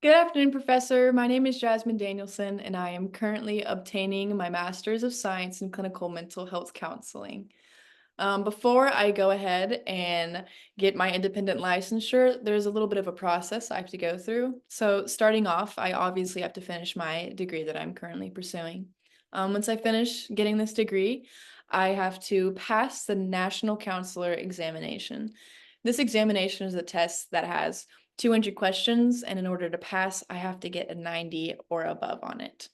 Good afternoon, Professor. My name is Jasmine Danielson, and I am currently obtaining my Master's of Science in Clinical Mental Health Counseling. Before I go ahead and get my independent licensure, there's a little bit of a process I have to go through. So, starting off, I obviously have to finish my degree that I'm currently pursuing. Once I finish getting this degree, I have to pass the National Counselor Examination. This examination is a test that has 200 questions, and in order to pass, I have to get a 90 or above on it.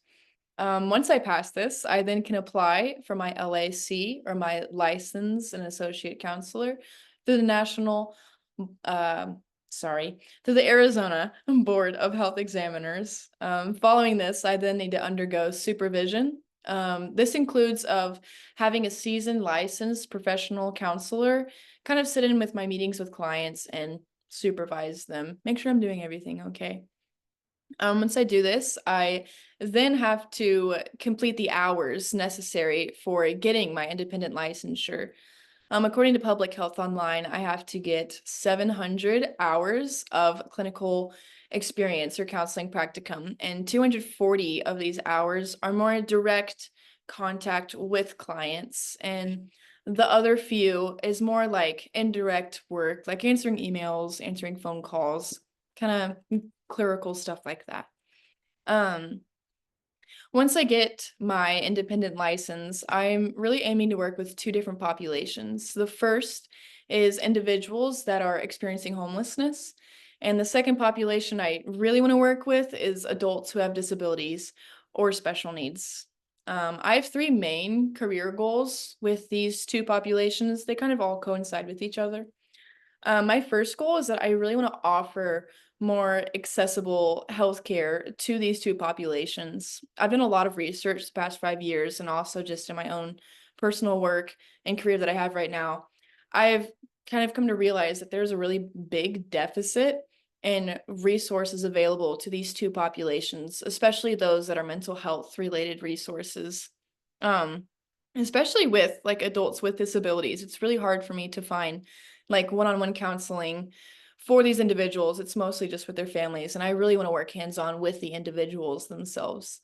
Once I pass this, I then can apply for my LAC or my license and associate counselor through the uh, through the Arizona Board of Health Examiners. Following this, I then need to undergo supervision. This includes of having a seasoned licensed professional counselor kind of sit in with my meetings with clients and supervise them, make sure I'm doing everything okay. Once I do this, I then have to complete the hours necessary for getting my independent licensure. According to Public Health Online, I have to get 700 hours of clinical experience or counseling practicum, and 240 of these hours are more direct contact with clients, and the other few is more like indirect work, like answering emails, answering phone calls, kind of clerical stuff like that. Um, Once I get my independent license, I'm really aiming to work with two different populations. The first is individuals that are experiencing homelessness. And the second population I really want to work with is adults who have disabilities or special needs. I have three main career goals with these two populations. They kind of all coincide with each other. My first goal is that I really want to offer more accessible healthcare to these two populations. I've done a lot of research the past 5 years and also just in my own personal work and career that I have right now. I've kind of come to realize that there's a really big deficit in resources available to these two populations, especially those that are mental health related resources. Um, Especially with like adults with disabilities, it's really hard for me to find like one-on-one counseling for these individuals. It's mostly just with their families, and I really want to work hands-on with the individuals themselves.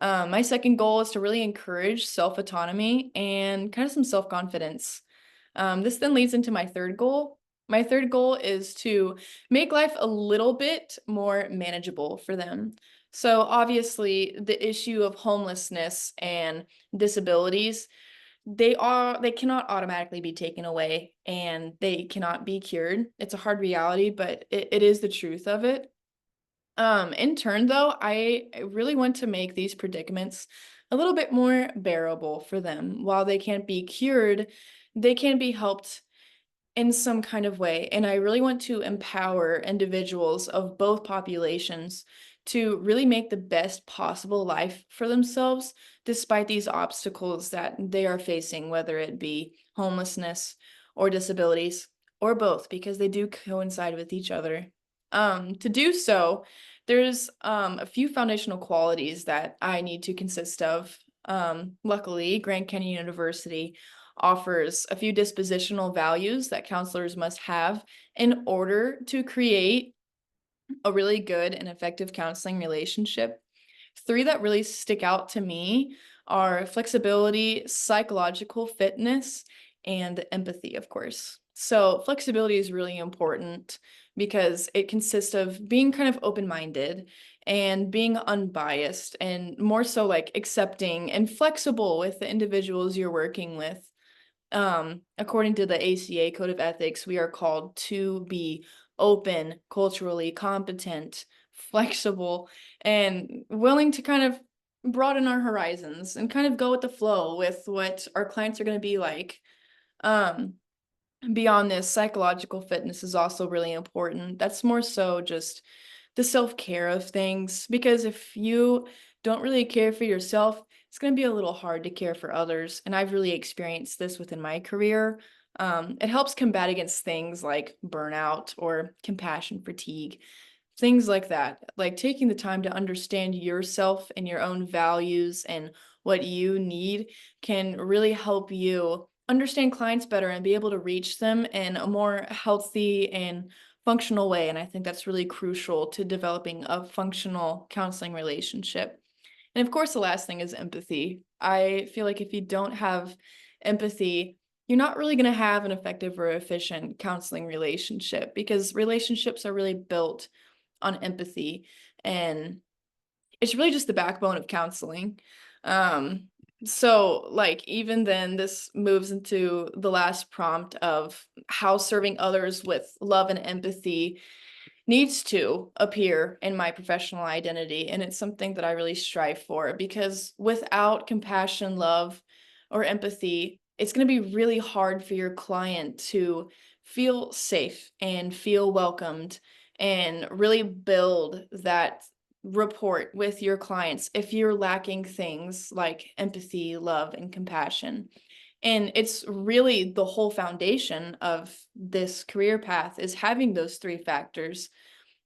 My second goal is to really encourage self-autonomy and kind of some self-confidence. This then leads into my third goal. My third goal is to make life a little bit more manageable for them. So obviously, the issue of homelessness and disabilities, they cannot automatically be taken away and they cannot be cured. It's a hard reality, but it is the truth of it. In turn, though, I really want to make these predicaments a little bit more bearable for them. While they can't be cured, they can be helped in some kind of way. And I really want to empower individuals of both populations to really make the best possible life for themselves, despite these obstacles that they are facing, whether it be homelessness or disabilities or both, because they do coincide with each other. To do so, there's a few foundational qualities that I need to consist of. Luckily, Grand Canyon University offers a few dispositional values that counselors must have in order to create a really good and effective counseling relationship. Three that really stick out to me are flexibility, psychological fitness, and empathy, of course. So, flexibility is really important because it consists of being kind of open minded and being unbiased, and more so like accepting and flexible with the individuals you're working with. According to the ACA Code of Ethics, we are called to be open, culturally competent, flexible, and willing to kind of broaden our horizons and kind of go with the flow with what our clients are going to be like. Um, Beyond this, psychological fitness is also really important. That's more so just the self-care of things, because if you don't really care for yourself, it's going to be a little hard to care for others. And I've really experienced this within my career. It helps combat against things like burnout or compassion fatigue, things like that. Like taking the time to understand yourself and your own values and what you need can really help you understand clients better and be able to reach them in a more healthy and functional way, and I think that's really crucial to developing a functional counseling relationship. And of course, the last thing is empathy. I feel like if you don't have empathy, you're not really going to have an effective or efficient counseling relationship because relationships are really built on empathy. And it's really just the backbone of counseling. Um, so, like, even then, this moves into the last prompt of how serving others with love and empathy needs to appear in my professional identity. And it's something that I really strive for because without compassion, love, or empathy, it's going to be really hard for your client to feel safe and feel welcomed and really build that rapport with your clients if you're lacking things like empathy, love, and compassion. And it's really the whole foundation of this career path is having those three factors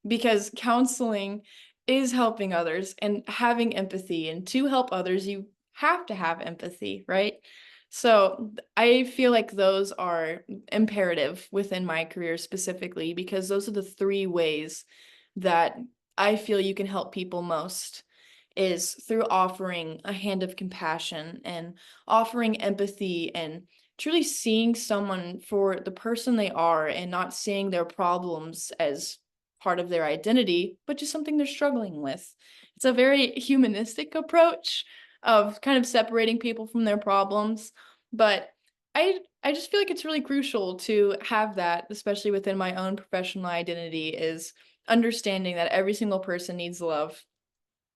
because counseling is helping others and having empathy. And to help others, you have to have empathy, right? So I feel like those are imperative within my career specifically because those are the three ways that I feel you can help people most is through offering a hand of compassion and offering empathy and truly seeing someone for the person they are and not seeing their problems as part of their identity, but just something they're struggling with. It's a very humanistic approach of kind of separating people from their problems, but I just feel like it's really crucial to have that, especially within my own professional identity, is understanding that every single person needs love.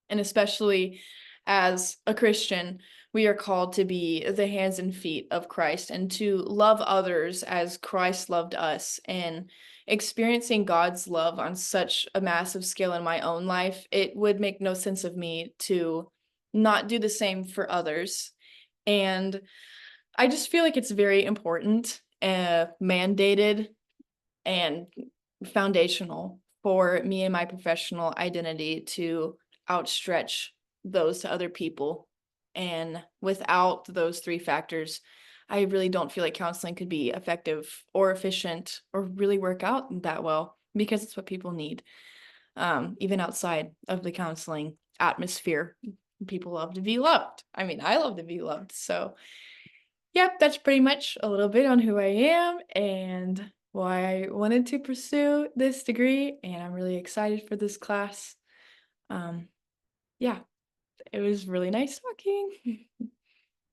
And especially as a Christian, we are called to be the hands and feet of Christ and to love others as Christ loved us. And experiencing God's love on such a massive scale in my own life, it would make no sense of me to not do the same for others. And I just feel like it's very important, mandated, and foundational for me and my professional identity to outstretch those to other people. And without those three factors, I really don't feel like counseling could be effective or efficient or really work out that well because it's what people need. Even outside of the counseling atmosphere, people love to be loved. I mean, I love to be loved. So, yep, that's pretty much a little bit on who I am and why I wanted to pursue this degree, and I'm really excited for this class. Um, yeah, it was really nice talking.